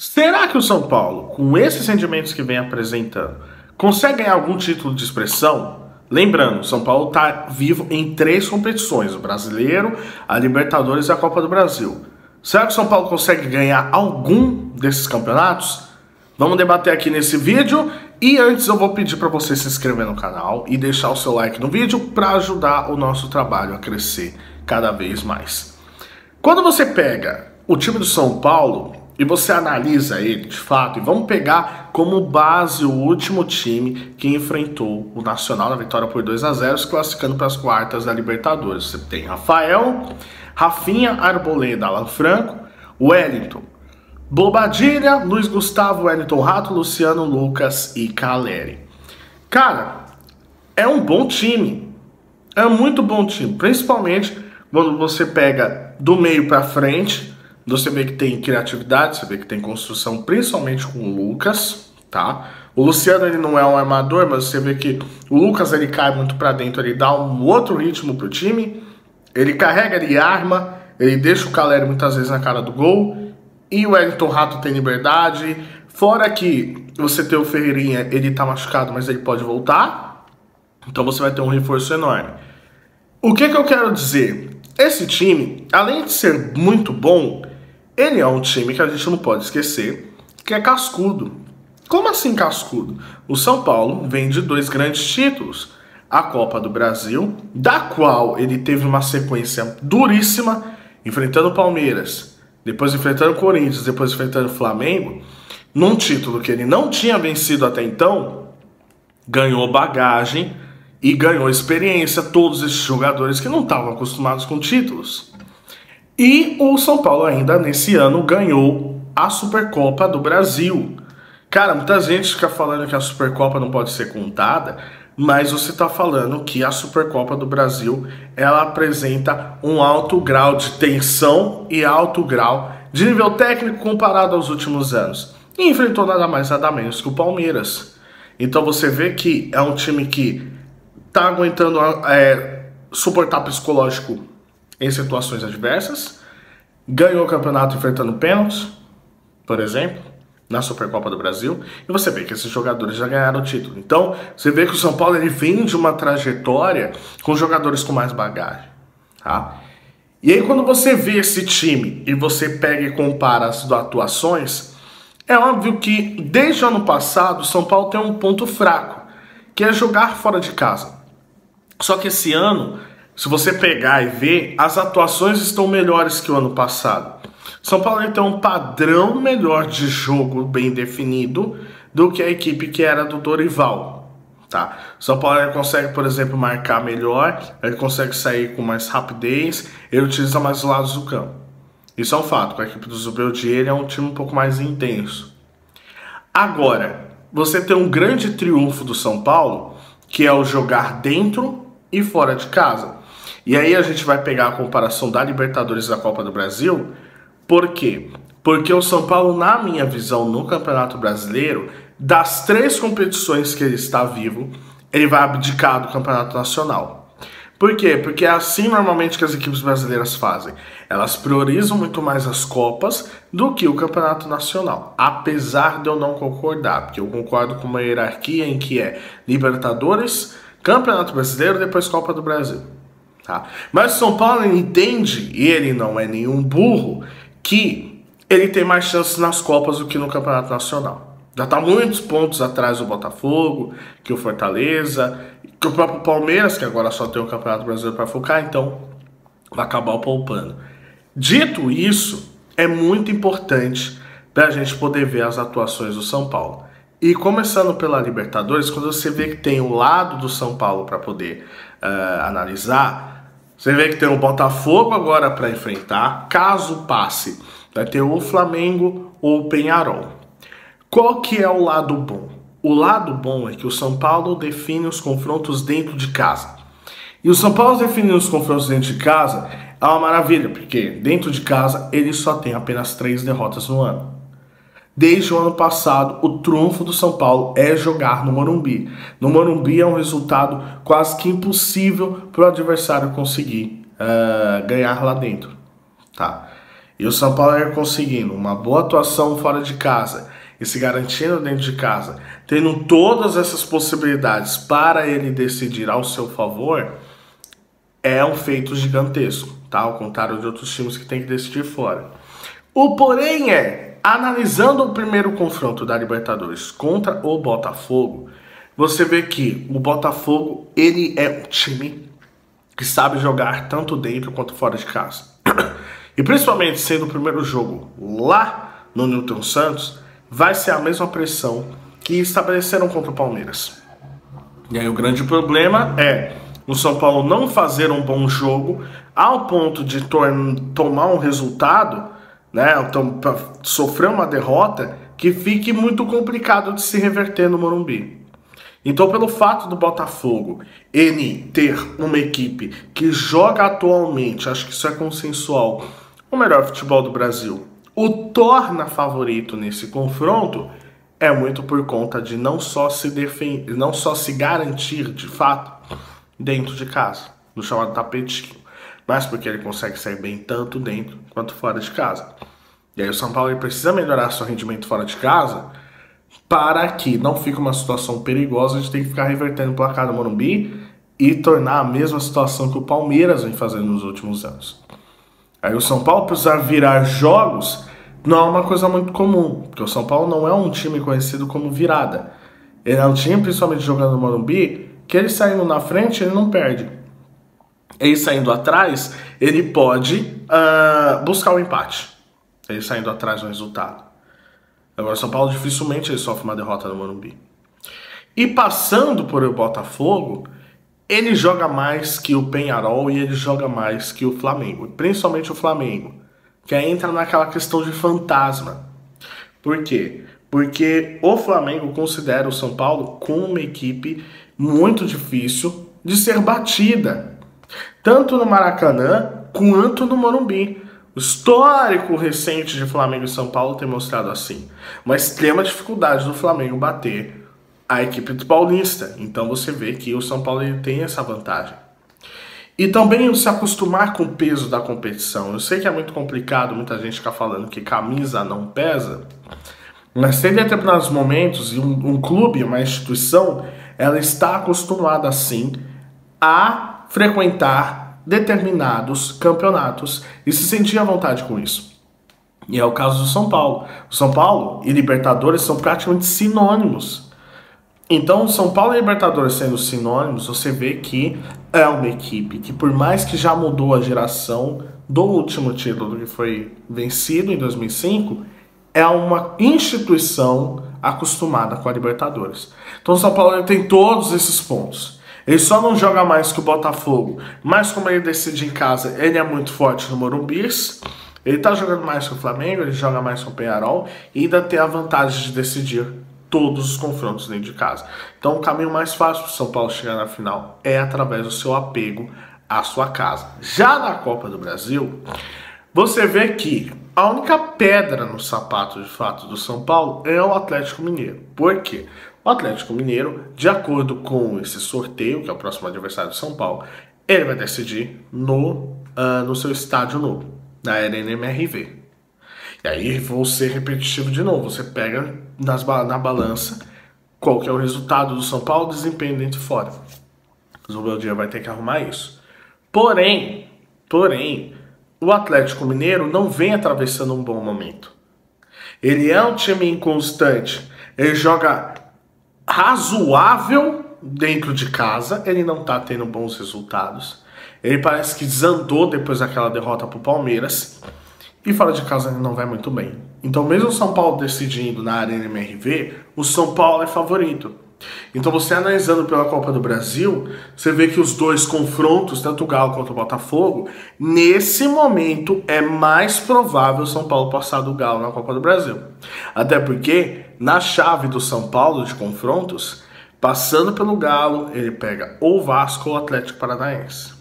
Será que o São Paulo, com esses rendimentos que vem apresentando, consegue ganhar algum título de expressão? Lembrando, o São Paulo está vivo em 3 competições: o Brasileiro, a Libertadores e a Copa do Brasil. Será que o São Paulo consegue ganhar algum desses campeonatos? Vamos debater aqui nesse vídeo. E antes eu vou pedir para você se inscrever no canal e deixar o seu like no vídeo para ajudar o nosso trabalho a crescer cada vez mais. Quando você pega o time do São Paulo e você analisa ele de fato, e vamos pegar como base o último time que enfrentou o Nacional na vitória por 2-0, se classificando para as quartas da Libertadores. Você tem Rafael, Rafinha, Arboleda, Alan Franco, Wellington, Bobadilha, Luiz Gustavo, Wellington Rato, Luciano, Lucas e Caleri. Cara, é um bom time. É muito bom time. Principalmente quando você pega do meio pra frente. Você vê que tem criatividade, você vê que tem construção, principalmente com o Lucas, tá? O Luciano, ele não é um armador, mas você vê que o Lucas, ele cai muito pra dentro, ele dá um outro ritmo pro time. Ele carrega, ele arma, ele deixa o Caleri muitas vezes na cara do gol. E o Wellington Rato tem liberdade. Fora que você tem o Ferreirinha, ele tá machucado, mas ele pode voltar. Então você vai ter um reforço enorme. O que eu quero dizer? Esse time, além de ser muito bom, ele é um time que a gente não pode esquecer que é cascudo. Como assim cascudo? O São Paulo vem de 2 grandes títulos. A Copa do Brasil, da qual ele teve uma sequência duríssima, enfrentando o Palmeiras, depois enfrentando o Corinthians, depois enfrentando o Flamengo, num título que ele não tinha vencido até então, ganhou bagagem e ganhou experiência, todos esses jogadores que não estavam acostumados com títulos. E o São Paulo ainda nesse ano ganhou a Supercopa do Brasil. Cara, muita gente fica falando que a Supercopa não pode ser contada, mas você está falando que a Supercopa do Brasil, ela apresenta um alto grau de tensão e alto grau de nível técnico comparado aos últimos anos. E enfrentou nada mais nada menos que o Palmeiras. Então você vê que é um time que está aguentando suportar psicológico em situações adversas. Ganhou o campeonato enfrentando pênaltis, por exemplo, na Supercopa do Brasil. E você vê que esses jogadores já ganharam o título. Então, você vê que o São Paulo, ele vem de uma trajetória com jogadores com mais bagagem, tá? E aí, quando você vê esse time e você pega e compara as atuações, é óbvio que desde o ano passado o São Paulo tem um ponto fraco, que é jogar fora de casa. Só que esse ano, se você pegar e ver, as atuações estão melhores que o ano passado. São Paulo tem um padrão melhor de jogo bem definido do que a equipe que era do Dorival, tá? São Paulo, ele consegue, por exemplo, marcar melhor, ele consegue sair com mais rapidez, ele utiliza mais os lados do campo. Isso é um fato, com a equipe do Zubeldia, ele é um time um pouco mais intenso. Agora, você tem um grande triunfo do São Paulo, que é o jogar dentro e fora de casa. E aí a gente vai pegar a comparação da Libertadores e da Copa do Brasil. Por quê? Porque o São Paulo, na minha visão, no Campeonato Brasileiro, das 3 competições que ele está vivo, ele vai abdicar do Campeonato Nacional. Por quê? Porque é assim normalmente que as equipes brasileiras fazem. Elas priorizam muito mais as Copas do que o Campeonato Nacional. Apesar de eu não concordar, porque eu concordo com uma hierarquia em que é Libertadores, Campeonato Brasileiro e depois Copa do Brasil. Tá? Mas o São Paulo entende, e ele não é nenhum burro, que ele tem mais chances nas Copas do que no Campeonato Nacional. Já está muitos pontos atrás do Botafogo, que o Fortaleza, que o próprio Palmeiras, que agora só tem o Campeonato Brasileiro para focar, então vai acabar poupando. Dito isso, é muito importante para a gente poder ver as atuações do São Paulo. E começando pela Libertadores, quando você vê que tem o lado do São Paulo para poder analisar, você vê que tem o Botafogo agora para enfrentar. Caso passe, vai ter o Flamengo ou o Peñarol. Qual que é o lado bom? O lado bom é que o São Paulo define os confrontos dentro de casa. E o São Paulo definindo os confrontos dentro de casa é uma maravilha, porque dentro de casa ele só tem apenas 3 derrotas no ano. Desde o ano passado, o trunfo do São Paulo é jogar no Morumbi. No Morumbi é um resultado quase que impossível para o adversário conseguir ganhar lá dentro, tá? E o São Paulo ia conseguindo uma boa atuação fora de casa e se garantindo dentro de casa, tendo todas essas possibilidades para ele decidir ao seu favor, é um feito gigantesco, tá? Ao contrário de outros times que tem que decidir fora. O porém é, analisando o primeiro confronto da Libertadores contra o Botafogo, você vê que o Botafogo, ele é um time que sabe jogar tanto dentro quanto fora de casa. E principalmente sendo o primeiro jogo lá no Newton Santos, vai ser a mesma pressão que estabeleceram contra o Palmeiras. E aí o grande problema é o São Paulo não fazer um bom jogo ao ponto de tomar um resultado, né, então, sofrer uma derrota que fique muito complicado de se reverter no Morumbi. Então, pelo fato do Botafogo ele ter uma equipe que joga atualmente, acho que isso é consensual, o melhor futebol do Brasil, o torna favorito nesse confronto, é muito por conta de não só se garantir de fato dentro de casa, no chamado tapetinho, mas porque ele consegue sair bem tanto dentro quanto fora de casa. E aí o São Paulo ele precisa melhorar seu rendimento fora de casa para que não fique uma situação perigosa de ter que ficar revertendo o placar do Morumbi e tornar a mesma situação que o Palmeiras vem fazendo nos últimos anos. Aí o São Paulo precisar virar jogos não é uma coisa muito comum, porque o São Paulo não é um time conhecido como virada. Ele é um time, principalmente jogando no Morumbi, que ele saindo na frente, ele não perde. Ele saindo atrás, ele pode buscar o empate. Ele saindo atrás do resultado. Agora o São Paulo dificilmente ele sofre uma derrota no Morumbi. E passando por o Botafogo, ele joga mais que o Peñarol e ele joga mais que o Flamengo. Principalmente o Flamengo, que aí entra naquela questão de fantasma. Por quê? Porque o Flamengo considera o São Paulo como uma equipe muito difícil de ser batida. Tanto no Maracanã quanto no Morumbi. O histórico recente de Flamengo e São Paulo tem mostrado assim. Uma extrema dificuldade do Flamengo bater a equipe do Paulista. Então você vê que o São Paulo ele tem essa vantagem. E também se acostumar com o peso da competição. Eu sei que é muito complicado, muita gente fica falando que camisa não pesa, mas tem determinados momentos, e um clube, uma instituição, ela está acostumada sim a frequentar determinados campeonatos e se sentir à vontade com isso. E é o caso do São Paulo. O São Paulo e Libertadores são praticamente sinônimos. Então, São Paulo e Libertadores sendo sinônimos, você vê que é uma equipe que, por mais que já mudou a geração do último título que foi vencido em 2005, é uma instituição acostumada com a Libertadores. Então, o São Paulo tem todos esses pontos. Ele só não joga mais que o Botafogo, mas como ele decide em casa, ele é muito forte no Morumbi. Ele tá jogando mais que o Flamengo, ele joga mais que o Peñarol e ainda tem a vantagem de decidir todos os confrontos dentro de casa. Então o caminho mais fácil para o São Paulo chegar na final é através do seu apego à sua casa. Já na Copa do Brasil, você vê que a única pedra no sapato de fato do São Paulo é o Atlético Mineiro. Por quê? O Atlético Mineiro, de acordo com esse sorteio, que é o próximo adversário do São Paulo, ele vai decidir no seu estádio novo, na Arena MRV. E aí, vou ser repetitivo de novo, você pega na balança qual que é o resultado do São Paulo, desempenho dentro e fora. O Zubeldia vai ter que arrumar isso. Porém, o Atlético Mineiro não vem atravessando um bom momento. Ele é um time inconstante, ele joga razoável dentro de casa, ele não tá tendo bons resultados. Ele parece que desandou depois daquela derrota pro Palmeiras. E fora de casa ele não vai muito bem. Então mesmo o São Paulo decidindo na Arena MRV, o São Paulo é favorito. Então você analisando pela Copa do Brasil, você vê que os dois confrontos, tanto o Galo quanto o Botafogo, nesse momento é mais provável o São Paulo passar do Galo na Copa do Brasil. Até porque na chave do São Paulo de confrontos, passando pelo Galo, ele pega ou o Vasco ou o Atlético Paranaense,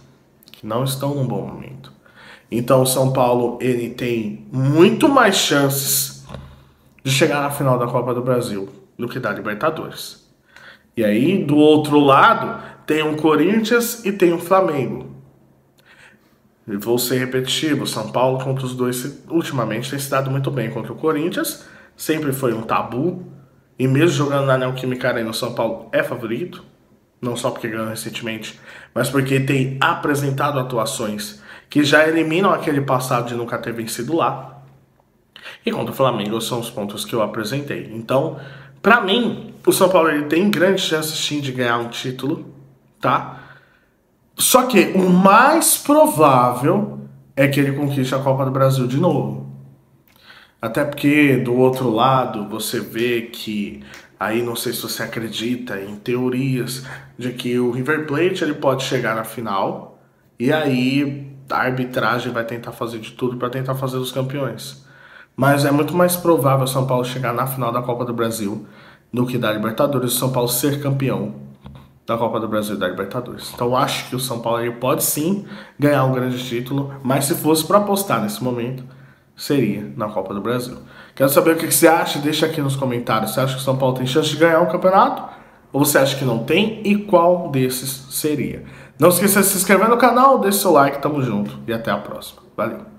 que não estão num bom momento. Então o São Paulo ele tem muito mais chances de chegar na final da Copa do Brasil do que da Libertadores. E aí, do outro lado, tem um Corinthians e tem um Flamengo. E vou ser repetitivo, São Paulo contra os dois ultimamente tem se dado muito bem contra o Corinthians, sempre foi um tabu, e mesmo jogando na Neoquímica Arena, o São Paulo é favorito, não só porque ganhou recentemente, mas porque tem apresentado atuações que já eliminam aquele passado de nunca ter vencido lá. E contra o Flamengo são os pontos que eu apresentei. Então, pra mim, o São Paulo ele tem grandes chances sim de ganhar um título, tá? Só que o mais provável é que ele conquiste a Copa do Brasil de novo. Até porque do outro lado você vê que, aí não sei se você acredita em teorias de que o River Plate ele pode chegar na final e aí a arbitragem vai tentar fazer de tudo para tentar fazer os campeões. Mas é muito mais provável o São Paulo chegar na final da Copa do Brasil do que da Libertadores, o São Paulo ser campeão da Copa do Brasil e da Libertadores. Então eu acho que o São Paulo ele pode sim ganhar um grande título, mas se fosse para apostar nesse momento, seria na Copa do Brasil. Quero saber o que você acha, deixa aqui nos comentários. Você acha que o São Paulo tem chance de ganhar um campeonato? Ou você acha que não tem? E qual desses seria? Não esqueça de se inscrever no canal, deixe seu like, tamo junto e até a próxima. Valeu!